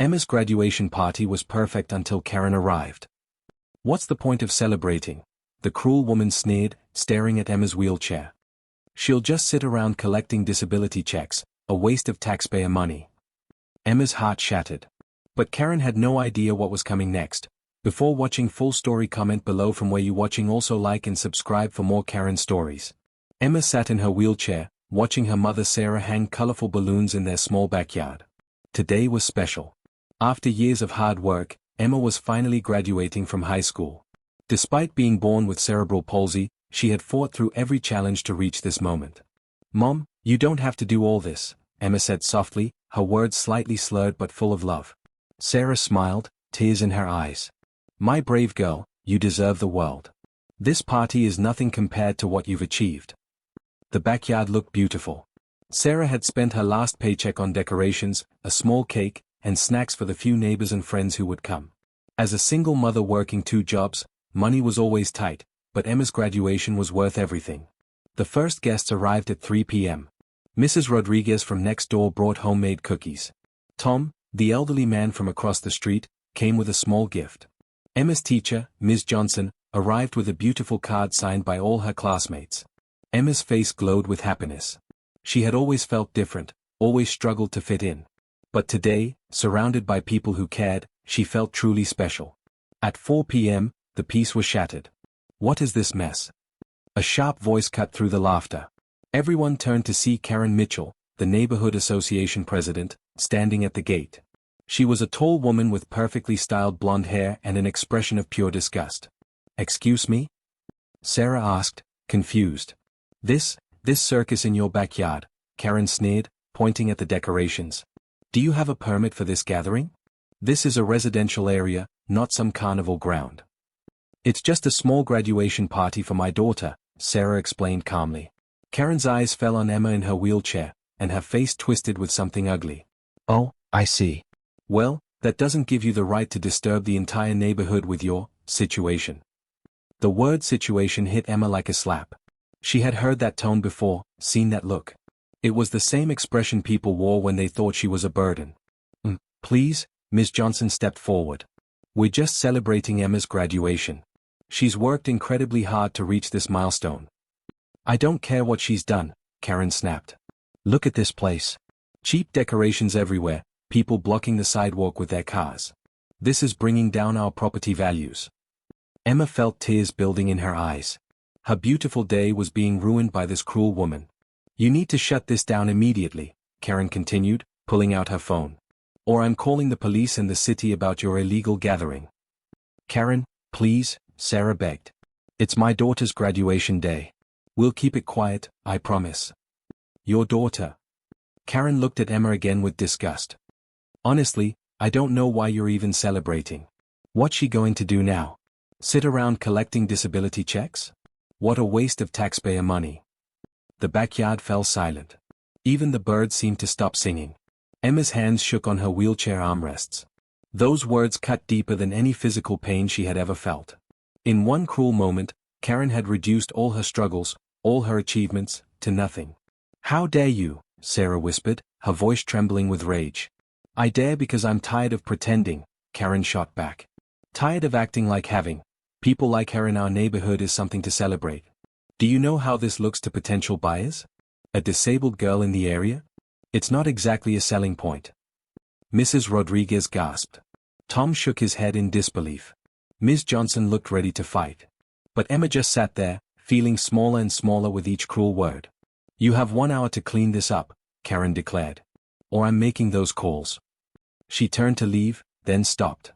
Emma's graduation party was perfect until Karen arrived. "What's the point of celebrating?" the cruel woman sneered, staring at Emma's wheelchair. "She'll just sit around collecting disability checks, a waste of taxpayer money." Emma's heart shattered. But Karen had no idea what was coming next. Before watching full story, comment below from where you watching. Also like and subscribe for more Karen stories. Emma sat in her wheelchair, watching her mother Sarah hang colorful balloons in their small backyard. Today was special. After years of hard work, Emma was finally graduating from high school. Despite being born with cerebral palsy, she had fought through every challenge to reach this moment. "Mom, you don't have to do all this," Emma said softly, her words slightly slurred but full of love. Sarah smiled, tears in her eyes. "My brave girl, you deserve the world. This party is nothing compared to what you've achieved." The backyard looked beautiful. Sarah had spent her last paycheck on decorations, a small cake, and snacks for the few neighbors and friends who would come. As a single mother working 2 jobs, money was always tight, but Emma's graduation was worth everything. The first guests arrived at 3 p.m. Mrs. Rodriguez from next door brought homemade cookies. Tom, the elderly man from across the street, came with a small gift. Emma's teacher, Ms. Johnson, arrived with a beautiful card signed by all her classmates. Emma's face glowed with happiness. She had always felt different, always struggled to fit in. But today, surrounded by people who cared, she felt truly special. At 4 p.m., the peace was shattered. "What is this mess?" A sharp voice cut through the laughter. Everyone turned to see Karen Mitchell, the neighborhood association president, standing at the gate. She was a tall woman with perfectly styled blonde hair and an expression of pure disgust. "Excuse me?" Sarah asked, confused. This circus in your backyard," Karen sneered, pointing at the decorations. "Do you have a permit for this gathering? This is a residential area, not some carnival ground." "It's just a small graduation party for my daughter," Sarah explained calmly. Karen's eyes fell on Emma in her wheelchair, and her face twisted with something ugly. "Oh, I see. Well, that doesn't give you the right to disturb the entire neighborhood with your situation." The word situation hit Emma like a slap. She had heard that tone before, seen that look. It was the same expression people wore when they thought she was a burden. Please," Ms. Johnson stepped forward. "We're just celebrating Emma's graduation. She's worked incredibly hard to reach this milestone." "I don't care what she's done," Karen snapped. "Look at this place. Cheap decorations everywhere, people blocking the sidewalk with their cars. This is bringing down our property values." Emma felt tears building in her eyes. Her beautiful day was being ruined by this cruel woman. "You need to shut this down immediately," Karen continued, pulling out her phone. "Or I'm calling the police and the city about your illegal gathering." "Karen, please," Sarah begged. "It's my daughter's graduation day. We'll keep it quiet, I promise." "Your daughter?" Karen looked at Emma again with disgust. "Honestly, I don't know why you're even celebrating. What's she going to do now? Sit around collecting disability checks? What a waste of taxpayer money." The backyard fell silent. Even the birds seemed to stop singing. Emma's hands shook on her wheelchair armrests. Those words cut deeper than any physical pain she had ever felt. In one cruel moment, Karen had reduced all her struggles, all her achievements, to nothing. "How dare you?" Sarah whispered, her voice trembling with rage. "I dare because I'm tired of pretending," Karen shot back. "Tired of acting like having people like her in our neighborhood is something to celebrate. Do you know how this looks to potential buyers? A disabled girl in the area? It's not exactly a selling point." Mrs. Rodriguez gasped. Tom shook his head in disbelief. Ms. Johnson looked ready to fight. But Emma just sat there, feeling smaller and smaller with each cruel word. "You have 1 hour to clean this up," Karen declared. "Or I'm making those calls." She turned to leave, then stopped.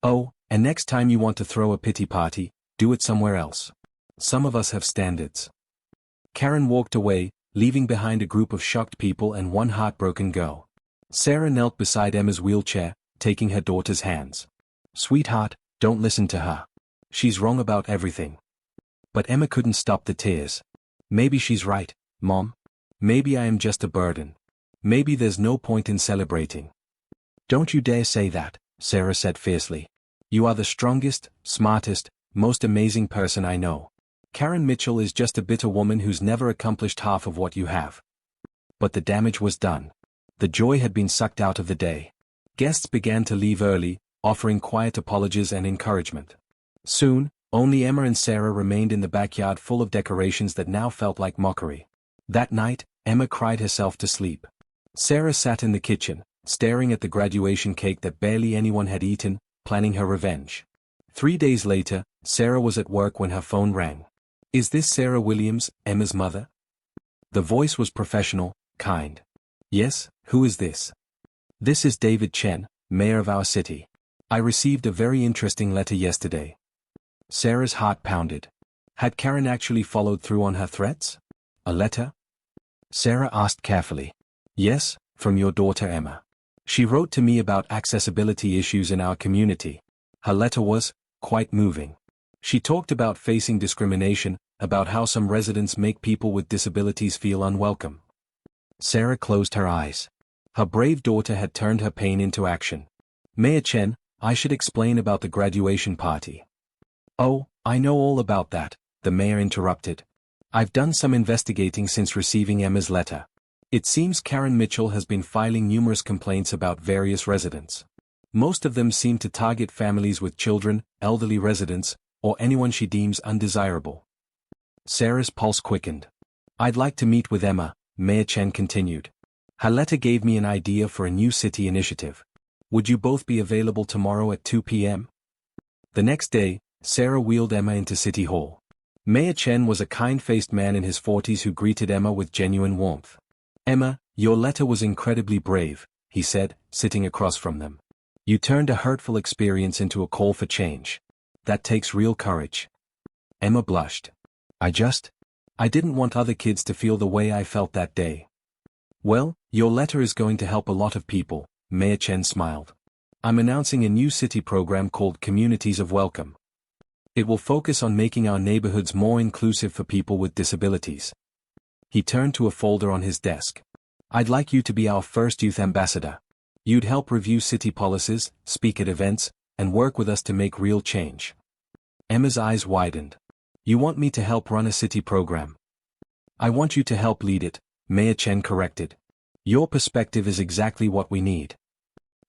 "Oh, and next time you want to throw a pity party, do it somewhere else. Some of us have standards." Karen walked away, leaving behind a group of shocked people and one heartbroken girl. Sarah knelt beside Emma's wheelchair, taking her daughter's hands. "Sweetheart, don't listen to her. She's wrong about everything." But Emma couldn't stop the tears. "Maybe she's right, Mom. Maybe I am just a burden. Maybe there's no point in celebrating." "Don't you dare say that," Sarah said fiercely. "You are the strongest, smartest, most amazing person I know. Karen Mitchell is just a bitter woman who's never accomplished half of what you have." But the damage was done. The joy had been sucked out of the day. Guests began to leave early, offering quiet apologies and encouragement. Soon, only Emma and Sarah remained in the backyard full of decorations that now felt like mockery. That night, Emma cried herself to sleep. Sarah sat in the kitchen, staring at the graduation cake that barely anyone had eaten, planning her revenge. 3 days later, Sarah was at work when her phone rang. "Is this Sarah Williams, Emma's mother?" The voice was professional, kind. "Yes, who is this?" "This is David Chen, mayor of our city. I received a very interesting letter yesterday." Sarah's heart pounded. Had Karen actually followed through on her threats? "A letter?" Sarah asked carefully. "Yes, from your daughter Emma. She wrote to me about accessibility issues in our community. Her letter was quite moving. She talked about facing discrimination, about how some residents make people with disabilities feel unwelcome." Sarah closed her eyes. Her brave daughter had turned her pain into action. "Mayor Chen, I should explain about the graduation party." "Oh, I know all about that," the mayor interrupted. "I've done some investigating since receiving Emma's letter. It seems Karen Mitchell has been filing numerous complaints about various residents. Most of them seem to target families with children, elderly residents, or anyone she deems undesirable." Sarah's pulse quickened. "I'd like to meet with Emma," Mayor Chen continued. "Her letter gave me an idea for a new city initiative. Would you both be available tomorrow at 2 p.m.? The next day, Sarah wheeled Emma into City Hall. Mayor Chen was a kind-faced man in his 40s who greeted Emma with genuine warmth. "Emma, your letter was incredibly brave," he said, sitting across from them. "You turned a hurtful experience into a call for change. That takes real courage." Emma blushed. I didn't want other kids to feel the way I felt that day." "Well, your letter is going to help a lot of people," Mayor Chen smiled. "I'm announcing a new city program called Communities of Welcome. It will focus on making our neighborhoods more inclusive for people with disabilities." He turned to a folder on his desk. "I'd like you to be our first youth ambassador. You'd help review city policies, speak at events, and work with us to make real change." Emma's eyes widened. "You want me to help run a city program?" "I want you to help lead it," Mayor Chen corrected. "Your perspective is exactly what we need."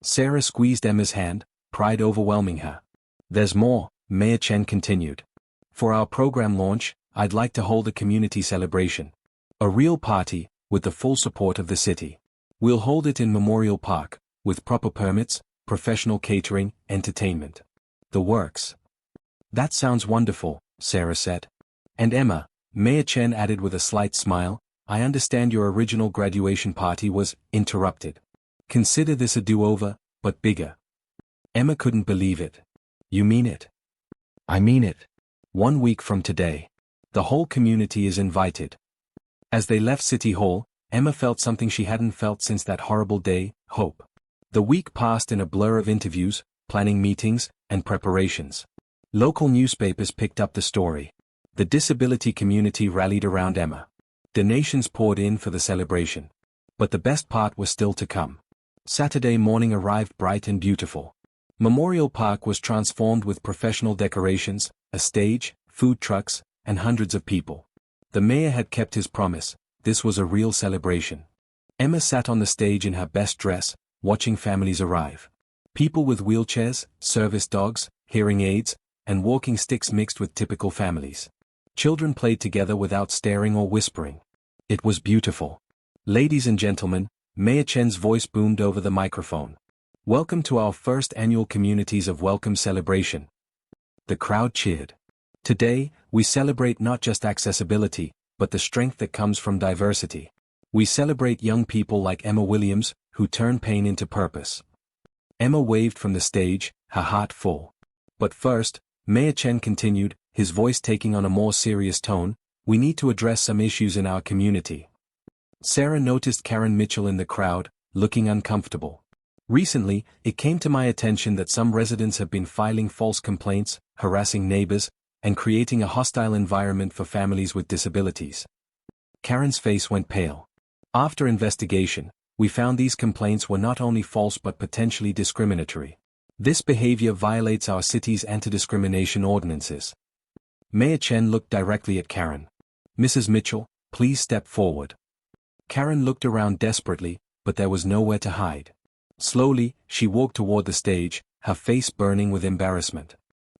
Sarah squeezed Emma's hand, pride overwhelming her. "There's more," Mayor Chen continued. "For our program launch, I'd like to hold a community celebration. A real party, with the full support of the city. We'll hold it in Memorial Park, with proper permits, professional catering, entertainment. The works." "That sounds wonderful," Sarah said. "And Emma," Mayor Chen added with a slight smile, "I understand your original graduation party was interrupted. Consider this a do-over, but bigger." Emma couldn't believe it. "You mean it?" "I mean it. 1 week from today. The whole community is invited." As they left City Hall, Emma felt something she hadn't felt since that horrible day, hope. The week passed in a blur of interviews, planning meetings, and preparations. Local newspapers picked up the story. The disability community rallied around Emma. Donations poured in for the celebration. But the best part was still to come. Saturday morning arrived bright and beautiful. Memorial Park was transformed with professional decorations, a stage, food trucks, and hundreds of people. The mayor had kept his promise. This was a real celebration. Emma sat on the stage in her best dress, watching families arrive. People with wheelchairs, service dogs, hearing aids, and walking sticks mixed with typical families. Children played together without staring or whispering. It was beautiful. "Ladies and gentlemen," Mayor Chen's voice boomed over the microphone. "Welcome to our first annual Communities of Welcome celebration." The crowd cheered. "Today, we celebrate not just accessibility, but the strength that comes from diversity. We celebrate young people like Emma Williams, who turn pain into purpose." Emma waved from the stage, her heart full. "But first," Mayor Chen continued, his voice taking on a more serious tone, "we need to address some issues in our community." Sarah noticed Karen Mitchell in the crowd, looking uncomfortable. "Recently, it came to my attention that some residents have been filing false complaints, harassing neighbors, and creating a hostile environment for families with disabilities." Karen's face went pale. "After investigation, we found these complaints were not only false but potentially discriminatory. This behavior violates our city's anti-discrimination ordinances." Mayor Chen looked directly at Karen. "Mrs. Mitchell, please step forward." Karen looked around desperately, but there was nowhere to hide. Slowly, she walked toward the stage, her face burning with embarrassment.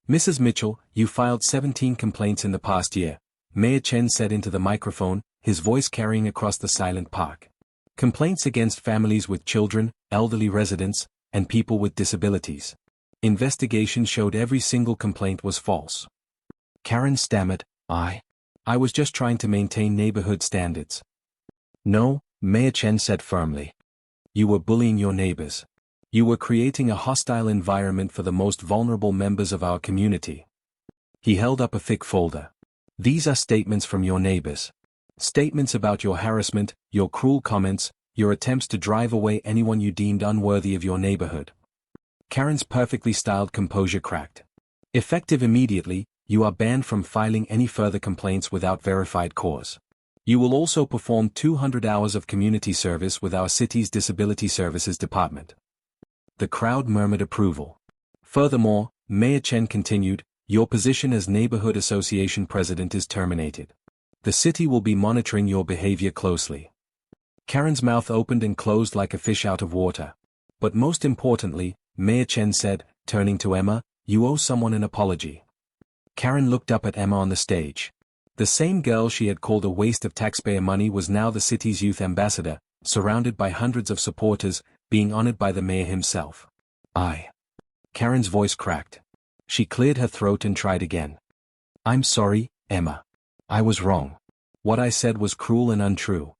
Mrs. Mitchell, you filed 17 complaints in the past year, Mayor Chen said into the microphone, his voice carrying across the silent park. Complaints against families with children, elderly residents, and people with disabilities. Investigation showed every single complaint was false. Karen stammered, I was just trying to maintain neighborhood standards. No, Mayor Chen said firmly. You were bullying your neighbors. You were creating a hostile environment for the most vulnerable members of our community. He held up a thick folder. These are statements from your neighbors. Statements about your harassment, your cruel comments, your attempts to drive away anyone you deemed unworthy of your neighborhood. Karen's perfectly styled composure cracked. Effective immediately, you are banned from filing any further complaints without verified cause. You will also perform 200 hours of community service with our city's Disability Services Department. The crowd murmured approval. Furthermore, Mayor Chen continued, your position as Neighborhood Association President is terminated. The city will be monitoring your behavior closely. Karen's mouth opened and closed like a fish out of water. But most importantly, Mayor Chen said, turning to Emma, you owe someone an apology. Karen looked up at Emma on the stage. The same girl she had called a waste of taxpayer money was now the city's youth ambassador, surrounded by hundreds of supporters, being honored by the mayor himself. Karen's voice cracked. She cleared her throat and tried again. I'm sorry, Emma. I was wrong. What I said was cruel and untrue.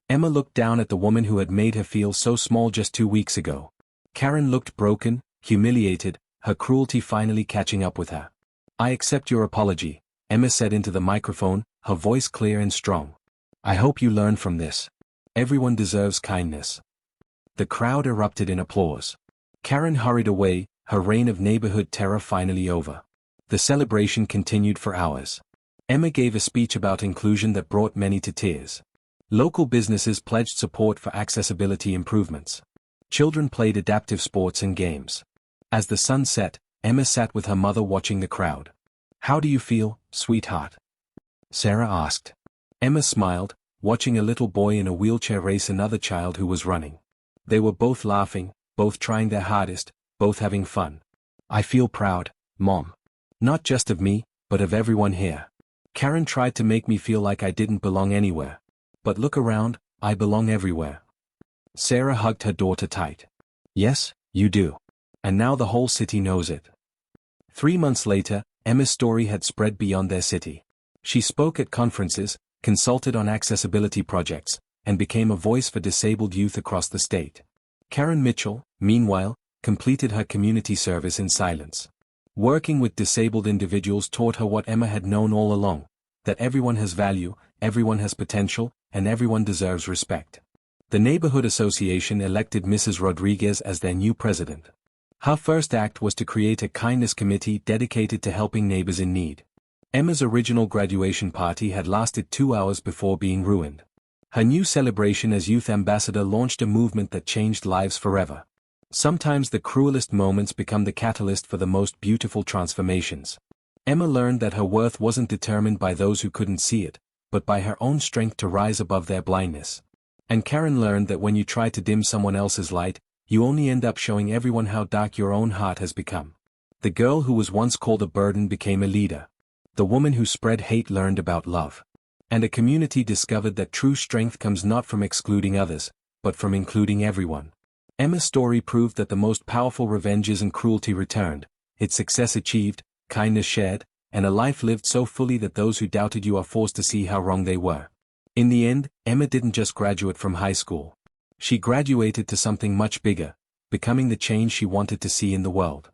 Emma looked down at the woman who had made her feel so small just 2 weeks ago. Karen looked broken, humiliated, her cruelty finally catching up with her. I accept your apology, Emma said into the microphone, her voice clear and strong. I hope you learn from this. Everyone deserves kindness. The crowd erupted in applause. Karen hurried away, her reign of neighborhood terror finally over. The celebration continued for hours. Emma gave a speech about inclusion that brought many to tears. Local businesses pledged support for accessibility improvements. Children played adaptive sports and games. As the sun set, Emma sat with her mother watching the crowd. How do you feel, sweetheart? Sarah asked. Emma smiled, watching a little boy in a wheelchair race another child who was running. They were both laughing, both trying their hardest, both having fun. I feel proud, Mom. Not just of me, but of everyone here. Karen tried to make me feel like I didn't belong anywhere. But look around, I belong everywhere. Sarah hugged her daughter tight. Yes, you do. And now the whole city knows it. 3 months later, Emma's story had spread beyond their city. She spoke at conferences, consulted on accessibility projects, and became a voice for disabled youth across the state. Karen Mitchell, meanwhile, completed her community service in silence. Working with disabled individuals taught her what Emma had known all along, that everyone has value, everyone has potential, and everyone deserves respect. The Neighborhood Association elected Mrs. Rodriguez as their new president. Her first act was to create a kindness committee dedicated to helping neighbors in need. Emma's original graduation party had lasted 2 hours before being ruined. Her new celebration as youth ambassador launched a movement that changed lives forever. Sometimes the cruelest moments become the catalyst for the most beautiful transformations. Emma learned that her worth wasn't determined by those who couldn't see it, but by her own strength to rise above their blindness. And Karen learned that when you try to dim someone else's light, you only end up showing everyone how dark your own heart has become. The girl who was once called a burden became a leader. The woman who spread hate learned about love. And a community discovered that true strength comes not from excluding others, but from including everyone. Emma's story proved that the most powerful revenge isn't cruelty returned, it's success achieved, kindness shared, and a life lived so fully that those who doubted you are forced to see how wrong they were. In the end, Emma didn't just graduate from high school. She graduated to something much bigger, becoming the change she wanted to see in the world.